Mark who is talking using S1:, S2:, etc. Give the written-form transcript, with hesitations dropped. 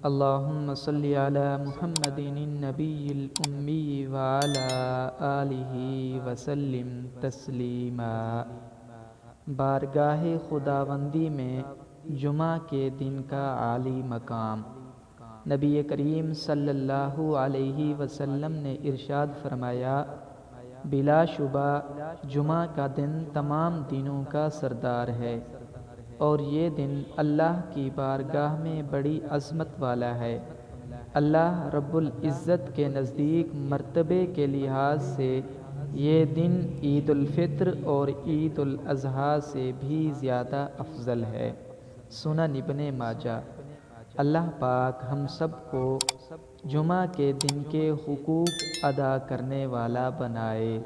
S1: اللہم صلی علی محمد النبی الامی وعلی آلہ وسلم تسلیما۔ بارگاہ خداوندی میں جمعہ کے دن کا عالی مقام۔ نبی کریم صلی اللہ علیہ وسلم نے ارشاد فرمایا، بلا شبہ جمعہ کا دن تمام دنوں کا سردار ہے، اور یہ دن اللہ کی بارگاہ میں بڑی عظمت والا ہے۔ اللہ رب العزت کے نزدیک مرتبے کے لحاظ سے یہ دن عید الفطر اور عید الاضحیٰ سے بھی زیادہ افضل ہے۔ سنن ابن ماجہ۔ اللہ پاک ہم سب کو جمعہ کے دن کے حقوق ادا کرنے والا بنائے۔